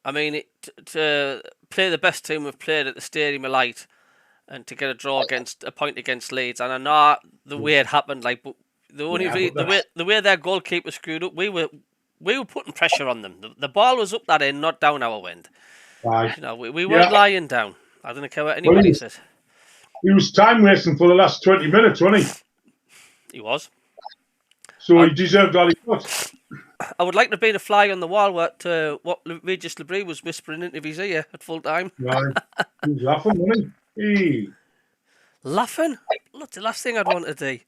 I mean, to play the best team we've played at the Stadium of Light and to get a point against Leeds, and I know the way it happened, like, but the way their goalkeeper screwed up, we were putting pressure on them. The ball was up that end, not down our end. Aye. You know, we weren't lying down. I don't care what anybody says. He was time wasting for the last 20 minutes, wasn't he? He was. So he deserved all he got. I would like to be a fly on the wall what Regis Labrie was whispering into his ear at full time. Right. He's laughing, wasn't he? Laughing? Look, the last thing I'd want to do.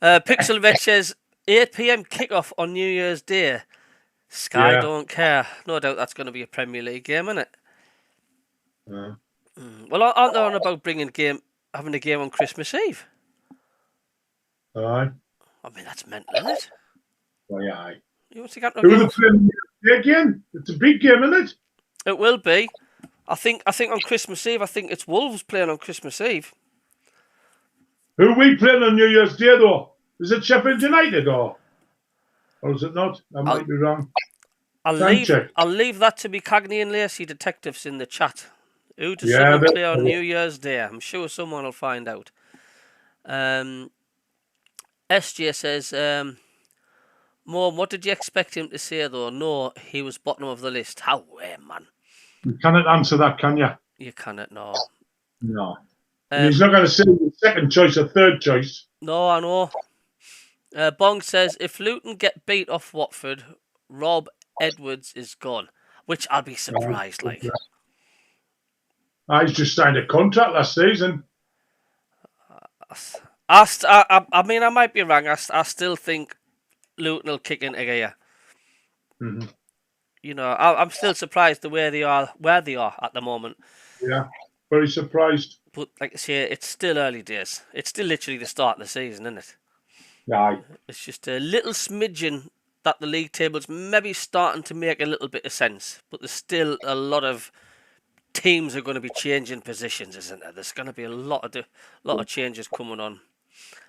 Pixel Vet says 8 p.m. kickoff on New Year's Day. Sky don't care. No doubt that's going to be a Premier League game, isn't it? Yeah. Well, aren't they on about having a game on Christmas Eve? Aye. I mean, that's mental, isn't it? Aye. You want to get Who are they playing again? It's a big game, isn't it? It will be. I think on Christmas Eve, I think it's Wolves playing on Christmas Eve. Who are we playing on New Year's Day, though? Is it Sheffield United, or is it not? I might be wrong. I'll leave that to be Cagney and Lacey detectives in the chat. Who does someone play on New Year's Day? I'm sure someone will find out. SJ says, Mom, what did you expect him to say, though? No, he was bottom of the list. How man? You cannot answer that, can you? You cannot, no. No. He's not going to say the second choice or third choice. No, I know. Bong says, if Luton get beat off Watford, Rob Edwards is gone. Which I'd be surprised, like. He's just signed a contract last season. I mean, I might be wrong. I still think Luton will kick into gear. Mm-hmm. You know, I'm still surprised where they are at the moment. Yeah, very surprised. But like I say, it's still early days. It's still literally the start of the season, isn't it? Yeah. It's just a little smidgen that the league table's maybe starting to make a little bit of sense. But there's still a lot of teams are going to be changing positions, isn't there? There's going to be a lot of changes coming on.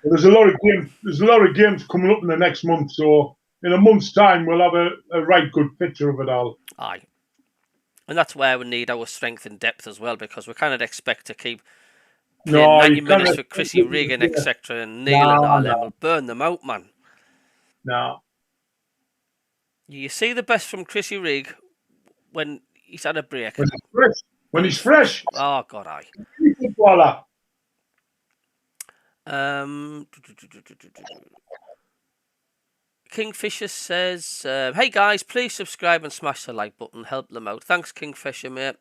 Well, there's a lot of games. There's a lot of games coming up in the next month. So in a month's time, we'll have a right good picture of it all. Aye, and that's where we need our strength and depth as well, because we cannot expect to keep playing 90 minutes for Chrissy Regan, etc., and Neil and all them. We'll burn them out, man. No. You see the best from Chrissy Rig when he's had a break. When he's fresh. Oh God, aye. Kingfisher says, hey guys, please subscribe and smash the like button. Help them out. Thanks, Kingfisher, mate.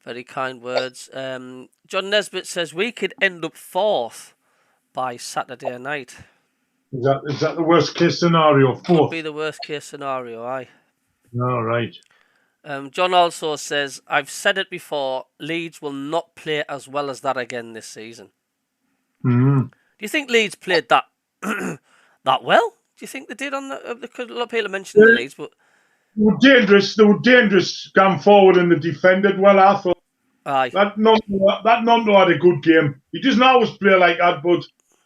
Very kind words. John Nesbitt says, we could end up 4th by Saturday night. Is that the worst case scenario? 4th? Could be the worst case scenario, aye. All right. John also says, I've said it before, Leeds will not play as well as that again this season. Mm-hmm. Do you think Leeds played that that well? Do you think they did on the? Because a lot of people mentioned the Leeds, but they were dangerous. They were dangerous going forward, and they defended well. I thought. Aye. That Nonto had a good game. He doesn't always play like that, but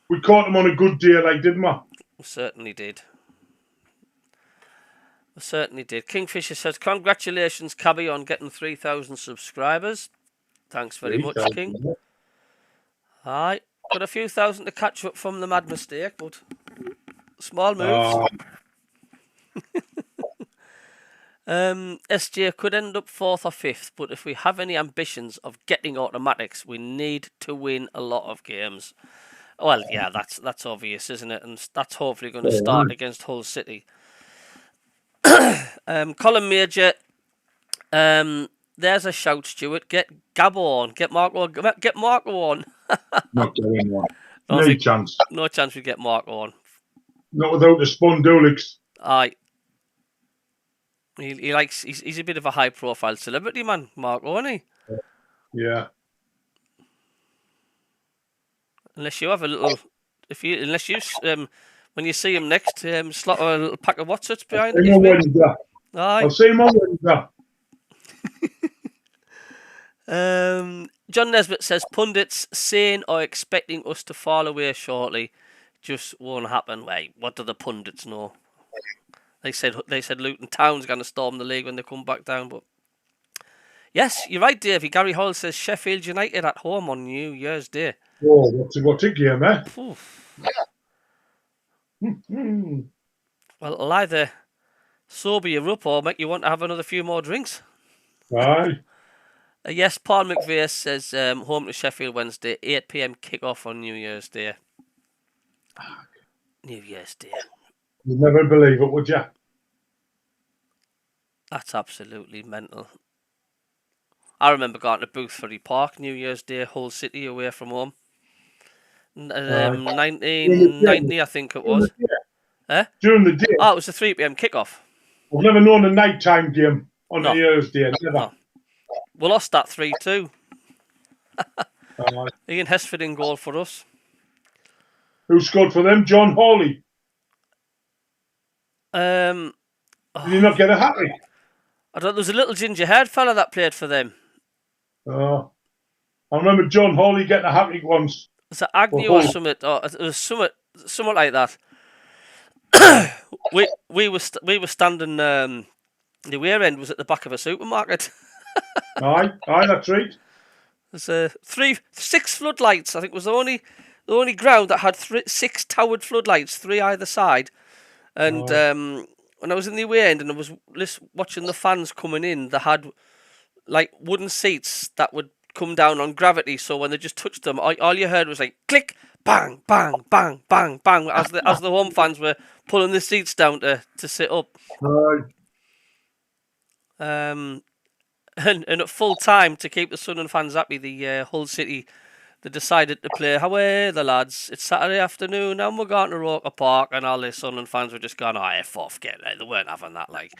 we caught him on a good day, like, didn't we? We certainly did. We certainly did. Kingfisher says, congratulations, Cabbie, on getting 3,000 subscribers. Thanks very much, King. Aye. Got a few thousand to catch up from the mad mistake, but small moves. SJ could end up 4th or 5th, but if we have any ambitions of getting automatics, we need to win a lot of games. Well, yeah, that's obvious, isn't it? And that's hopefully going to start against Hull City. Colin Major, there's a shout, Stuart. Get Gabbo on. Get Marco on. Not getting one. No chance. No chance we get Marco on. Not without the Spondulix. Aye. He's a bit of a high profile celebrity, man, Marco, isn't he? Yeah. Unless you have a little, when you see him next, slot a little pack of Watsits behind him. Aye. I'll see him on Wednesday. John Nesbitt says, pundits saying or expecting us to fall away shortly just won't happen. Wait, what do the pundits know? They said Luton Town's going to storm the league when they come back down, but yes, you're right, Davey. Gary Hall says Sheffield United at home on New Year's Day. Oh, what a game, eh? Well, it'll either sober you up or make you want to have another few more drinks. Aye. Yes, Paul McVeigh says home to Sheffield Wednesday, 8 p.m. kick-off on New Year's Day. New Year's Day. You'd never believe it, would you? That's absolutely mental. I remember going to Boothferry Park, New Year's Day, Hull City, away from home. 1990, I think it was. During the day? Oh, it was a 3 p.m. kickoff. I've never known a nighttime game on No. New Year's Day. Never. No. We lost that 3-2. Ian Hesford in goal for us. Who scored for them? John Hawley. Did he not get a hat-trick? I don't. There was a little ginger-haired fella that played for them. I remember John Hawley getting a hat-trick once. Was it Agnew or something? Or it was something like that. we were standing. The rear end was at the back of a supermarket. Aye, that's right. There's 6 floodlights. I think was the only ground that had 6 towered floodlights, 3 either side. And when I was in the away end and I was watching the fans coming in, they had like wooden seats that would come down on gravity. So when they just touched them, all you heard was like click, bang, bang, bang, bang, bang, as the home fans were pulling the seats down to sit up. Right. And at full time, to keep the Sunderland fans happy, the Hull City, they decided to play away the lads. It's Saturday afternoon and we're going to Roker Park, and all the Sunderland fans were just going, F off, get it. They weren't having that, like.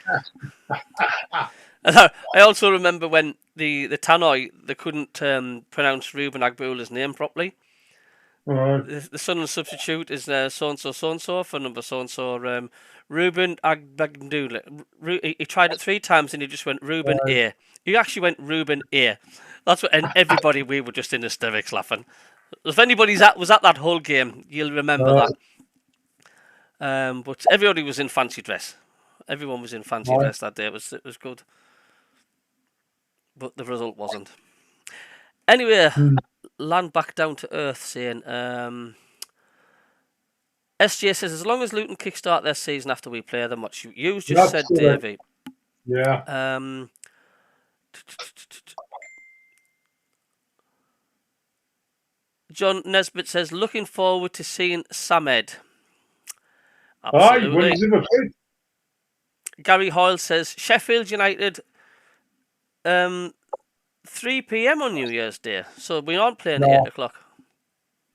And I also remember when the Tannoy, they couldn't pronounce Ruben Agbula's name properly. The Sunderland substitute is so-and-so for number so-and-so. Ruben Agbula. He tried it 3 times and he just went Ruben A. He actually went Ruben A. That's what, and everybody, we were just in hysterics laughing. If anybody was at that whole game, you'll remember that. But everybody was in fancy dress. Everyone was in fancy dress that day. It was good. But the result wasn't. Anyway, land back down to earth, saying SJ says, as long as Luton kickstart their season after we play them, what you just said, Davey. Yeah. John Nesbitt says, looking forward to seeing Samed. Aye, when he's in the pit. Gary Hoyle says, Sheffield United 3 p.m. on New Year's Day. So we aren't playing at 8 o'clock.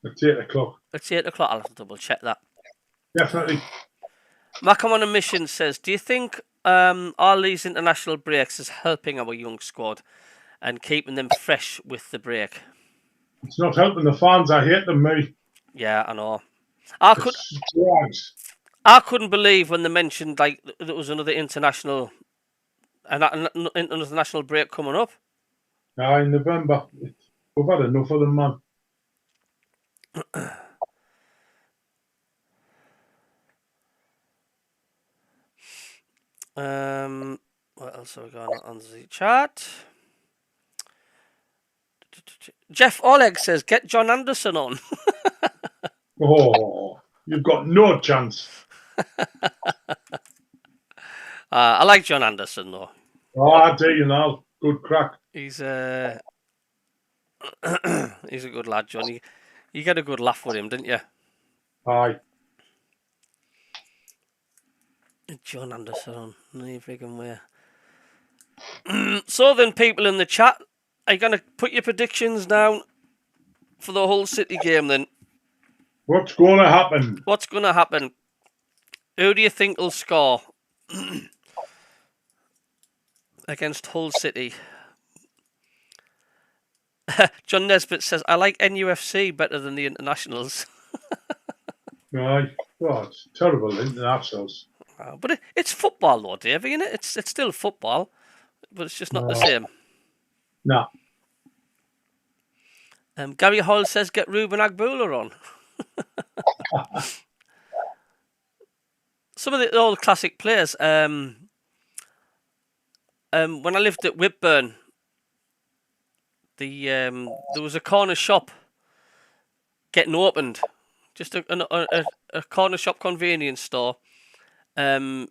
It's 8 o'clock. It's 8 o'clock. I'll have to double check that. Definitely. Mackem on a mission says, do you think all these international breaks is helping our young squad and keeping them fresh with the break? It's not helping the fans. I hate them, mate. Yeah, I know. I couldn't believe when they mentioned like there was another international break coming up. In November. We've had enough of them, man. What else have we got on the chat? Jeff Oleg says, get John Henderson on. You've got no chance. I like John Henderson, though. I tell you now, good crack. He's a good lad, John. You get a good laugh with him, didn't you? Aye. John Henderson on any friggin' way. So then, people in the chat, are you going to put your predictions down for the Hull City game then? What's going to happen? What's going to happen? Who do you think will score against Hull City? John Nesbitt says, I like NUFC better than the internationals. Aye. Oh, it's terrible, internationals. But it's football, though, Dave, isn't it? It's still football, but it's just not the same. No. Gary Hoyle says, get Ruben Agbula on. Some of the old classic players. When I lived at Whitburn, there was a corner shop getting opened. Just a corner shop convenience store. And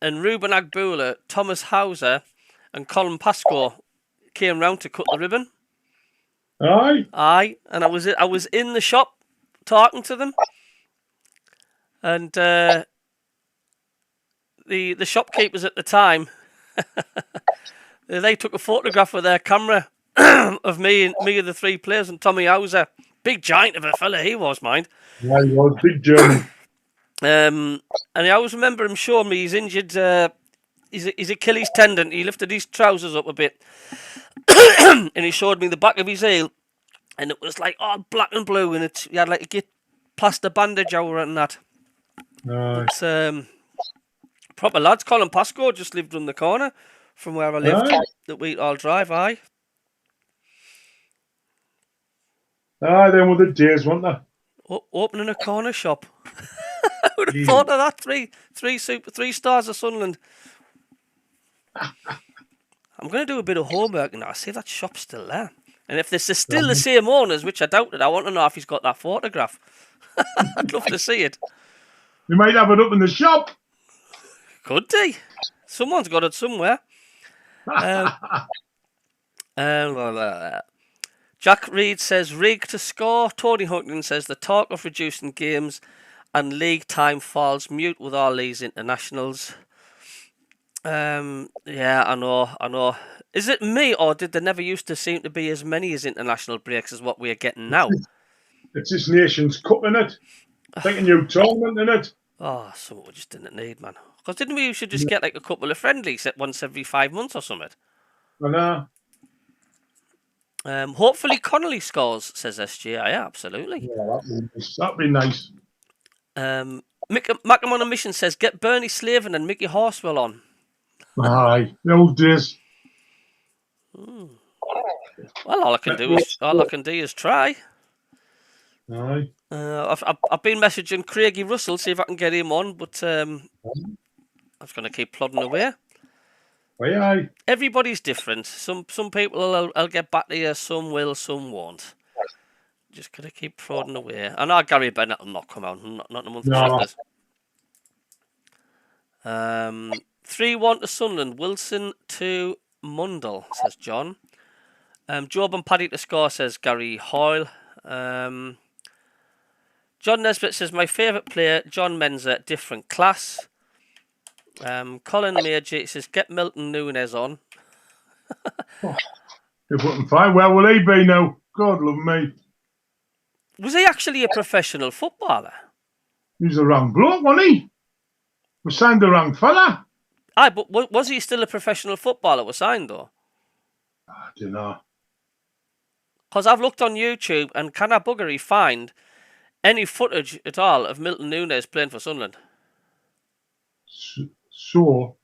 Ruben Agbula, Thomas Hauser, and Colin Pascoe came round to cut the ribbon. Aye. And I was in the shop talking to them, and the shopkeepers at the time, they took a photograph with their camera of me and the three players and Tommy Hauser. Big giant of a fella he was, mind. Yeah, he was big German. And I always remember him showing me he's injured his Achilles tendon. He lifted his trousers up a bit and he showed me the back of his heel, and it was like all black and blue, and he had like a get plaster bandage over it and that. But proper lads. Colin Pascoe just lived on the corner from where I lived, that Wheathall Drive. Aye, them were the days, weren't they? Opening a corner shop. I would have thought of that. Three stars of Sunderland. I'm going to do a bit of homework now. I see that shop's still there. And if this is still the same owners, which I doubt it, I want to know if he's got that photograph. I'd love to see it. You might have it up in the shop. Could he? Someone's got it somewhere. Jack Reed says, rig to score. Tony Huntington says, the talk of reducing games and league time falls mute with all these internationals. Yeah, I know. Is it me, or did there never used to seem to be as many as international breaks as what we're getting now? It's this Nations Cup, innit? Like a new tournament, innit? Oh, something we just didn't need, man. Because didn't we used to just get like a couple of friendlies at once every 5 months or something? I know. Hopefully Connolly scores, says SG. Yeah, absolutely. Yeah, that'd be nice. Mackem on a mission says, get Bernie Slaven and Mickey Horswell on. Aye, the old days. Well, all I can do is try. Aye. I've been messaging Craigie Russell, see if I can get him on, but I'm just going to keep plodding away. Aye. Everybody's different. Some people I'll get back to you, some will, some won't. Just going to keep plodding away. I know Gary Bennett will not come out, not in a month of Sundays. 3-1 to Sunderland. Wilson to Mundell, says John. Job and Paddy to score, says Gary Hoyle. John Nesbitt says, my favourite player, John Menzer, different class. Colin Major says, get Milton Nunes on. They put him fine. Where will he be now? God love me. Was he actually a professional footballer? He's the wrong bloke, wasn't he? We signed the wrong fella. Aye, but was he still a professional footballer? Was signed though? I don't know. Because I've looked on YouTube and can I buggery find any footage at all of Milton Nunes playing for Sunderland? So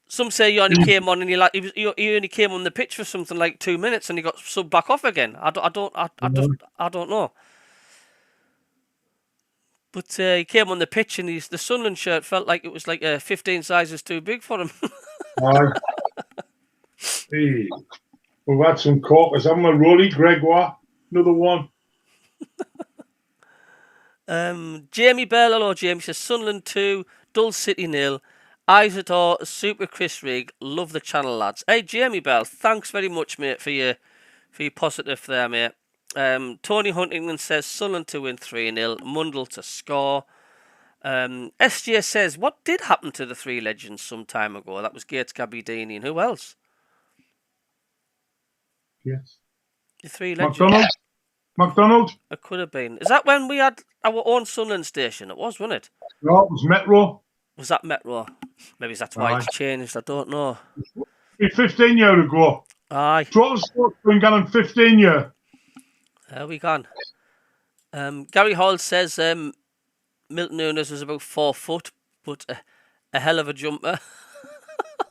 some say he only came on and he only came on the pitch for something like 2 minutes and he got subbed back off again. I don't know. But he came on the pitch and the Sunderland shirt felt like it was like 15 sizes too big for him. Hey, we've had some corkers, haven't we? Rolly Gregoire, another one. Jamie Bell, hello Jamie, says Sunderland 2, Dull City 0. Isidore, Super Chris Rigg, love the channel lads. Hey Jamie Bell, thanks very much mate for your positive there mate. Tony Huntington says Sunderland to win 3-0, Mundell to score. SJ says, what did happen to the three legends some time ago? That was Gates, Cabbie, Deeney, and who else? Yes. The three legends. McDonald? It could have been. Is that when we had our own Sunderland station? It was, wasn't it? No, it was Metro. Was that Metro? Maybe that's why it's changed. I don't know. 15 years ago. Aye. Total sport's been gone 15 years. There we gone. Gary Hall says Milton Nunes was about 4 foot, but a hell of a jumper.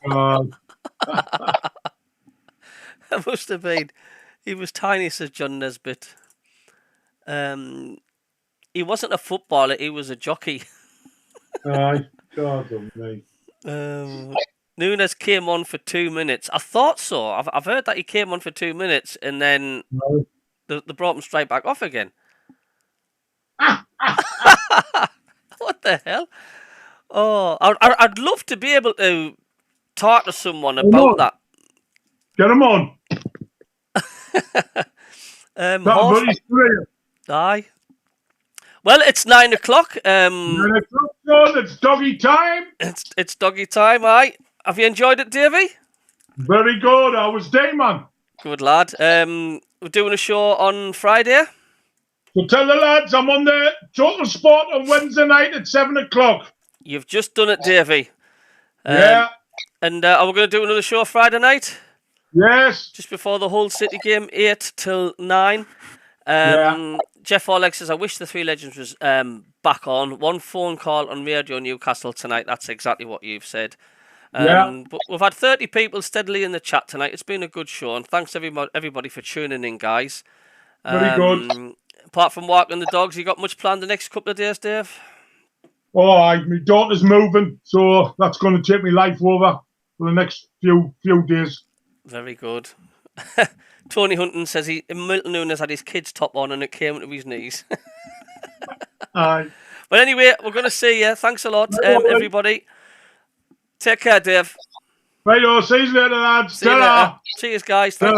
That must have been. He was tiny, says John Nesbitt. He wasn't a footballer, he was a jockey. Aye, God on me. Nunes came on for 2 minutes. I thought so. I've heard that he came on for 2 minutes and then they brought him straight back off again. What the hell? Oh, I'd love to be able to talk to someone about that. Get him on. Aye. Well, it's 9 o'clock. 9 o'clock. done. It's doggy time. It's doggy time, aye. Have you enjoyed it, Davey? Very good. I was day, man. Good lad. We're doing a show on Friday. So tell the lads I'm on the Total Sport on Wednesday night at 7 o'clock. You've just done it, Davey. Yeah. And are we going to do another show Friday night? Yes. Just before the Hull City game, 8 till 9. Yeah. Jeff Orleck says, I wish the Three Legends was back on. One phone call on Radio Newcastle tonight. That's exactly what you've said. Yeah. But we've had 30 people steadily in the chat tonight. It's been a good show, and thanks everybody for tuning in, guys. Very good. Apart from walking the dogs, you got much planned the next couple of days, Dave? Oh, my daughter's moving, so that's going to take me life over for the next few days. Very good. Tony Hunton says Milton Nunes had his kid's top on and it came to his knees. Aye. But anyway, we're going to see you. Thanks a lot, everybody. Take care, Dave. Right, see you later, lads. See you later. Cheers, guys. Thanks.